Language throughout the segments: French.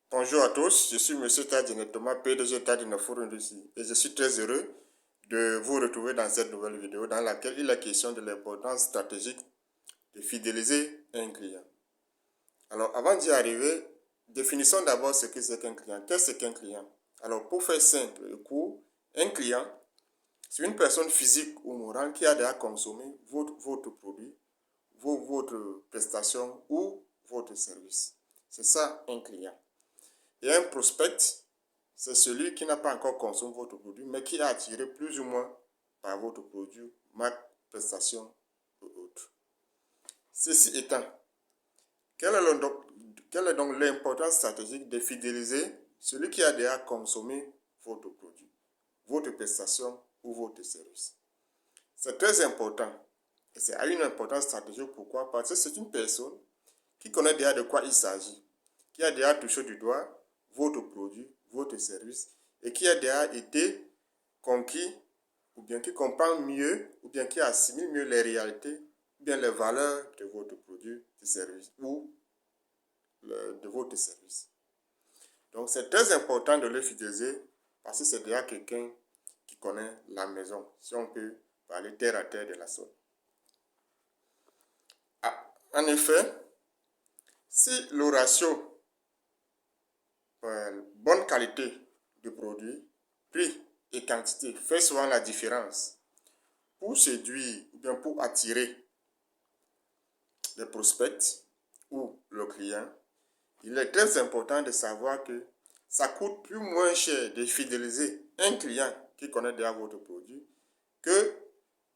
Bonjour à tous, je suis Monsieur Tadine Thomas, PDG Tadine Forum ici, et je suis très heureux de vous retrouver dans cette nouvelle vidéo dans laquelle il est question de l'importance stratégique de fidéliser un client. Alors avant d'y arriver, définissons d'abord ce que c'est qu'un client. Qu'est-ce qu'un client? Alors pour faire simple et court, un client, c'est une personne physique ou morale qui a déjà consommé votre produit, votre prestation ou votre service. C'est ça un client. Et un prospect, c'est celui qui n'a pas encore consommé votre produit, mais qui est attiré plus ou moins par votre produit, marque, prestation ou autre. Ceci étant, quelle est donc l'importance stratégique de fidéliser celui qui a déjà consommé votre produit, votre prestation ou votre service? C'est très important. Et c'est à une importance stratégique. Pourquoi? Parce que c'est une personne qui connaît déjà de quoi il s'agit, qui a déjà touché du doigt votre produit, votre service, et qui a déjà été conquis, ou bien qui comprend mieux, ou bien qui assimile mieux les réalités, ou bien les valeurs de votre produit, de service, ou de votre service. Donc c'est très important de le fidéliser, parce que c'est déjà quelqu'un qui connaît la maison, si on peut parler terre à terre de la sorte. Ah, en effet, si le ratio bonne qualité de produit, prix et quantité fait souvent la différence pour séduire ou bien pour attirer les prospects ou le client. Il est très important de savoir que ça coûte plus moins cher de fidéliser un client qui connaît déjà votre produit que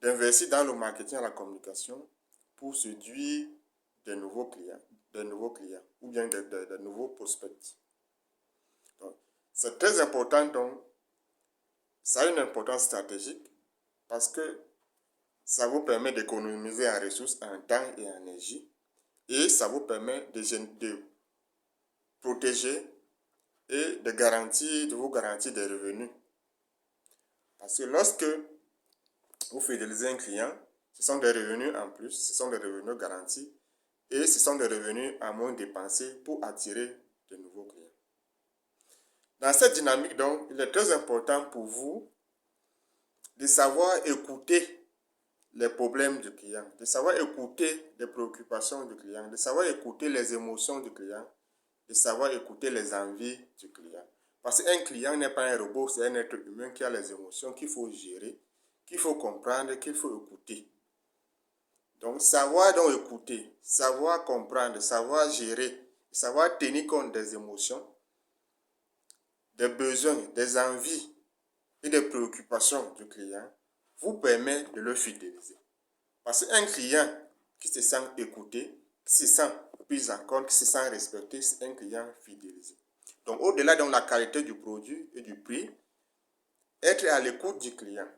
d'investir dans le marketing et la communication pour séduire des nouveaux clients ou bien de nouveaux prospects. C'est très important, donc ça a une importance stratégique parce que ça vous permet d'économiser en ressources, en temps et en énergie, et ça vous permet de protéger et de vous garantir des revenus. Parce que lorsque vous fidélisez un client, ce sont des revenus en plus, ce sont des revenus garantis, et ce sont des revenus à moins dépensés pour attirer de nouveaux clients. Dans cette dynamique, donc, il est très important pour vous de savoir écouter les problèmes du client, de savoir écouter les préoccupations du client, de savoir écouter les émotions du client, de savoir écouter les envies du client. Parce qu'un client n'est pas un robot, c'est un être humain qui a les émotions qu'il faut gérer, qu'il faut comprendre, qu'il faut écouter. Donc, savoir donc écouter, savoir comprendre, savoir gérer, savoir tenir compte des émotions, des besoins, des envies et des préoccupations du client vous permet de le fidéliser. Parce qu'un client qui se sent écouté, qui se sent pris en compte, qui se sent respecté, c'est un client fidélisé. Donc, au-delà de la qualité du produit et du prix, être à l'écoute du client,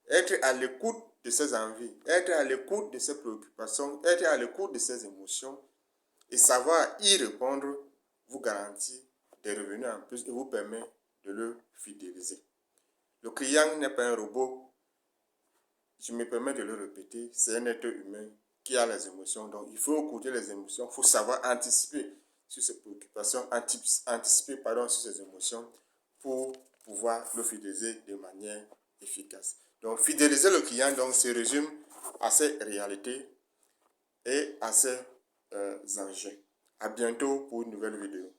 être à l'écoute de ses envies, être à l'écoute de ses préoccupations, être à l'écoute de ses émotions et savoir y répondre vous garantit des revenus en plus et vous permet de le fidéliser. Le client n'est pas un robot. Je me permets de le répéter, c'est un être humain qui a les émotions. Donc, il faut écouter les émotions, il faut savoir anticiper sur ses préoccupations, anticiper sur ses émotions pour pouvoir le fidéliser de manière efficace. Donc, fidéliser le client donc, se résume à ces réalités et à ces enjeux. À bientôt pour une nouvelle vidéo.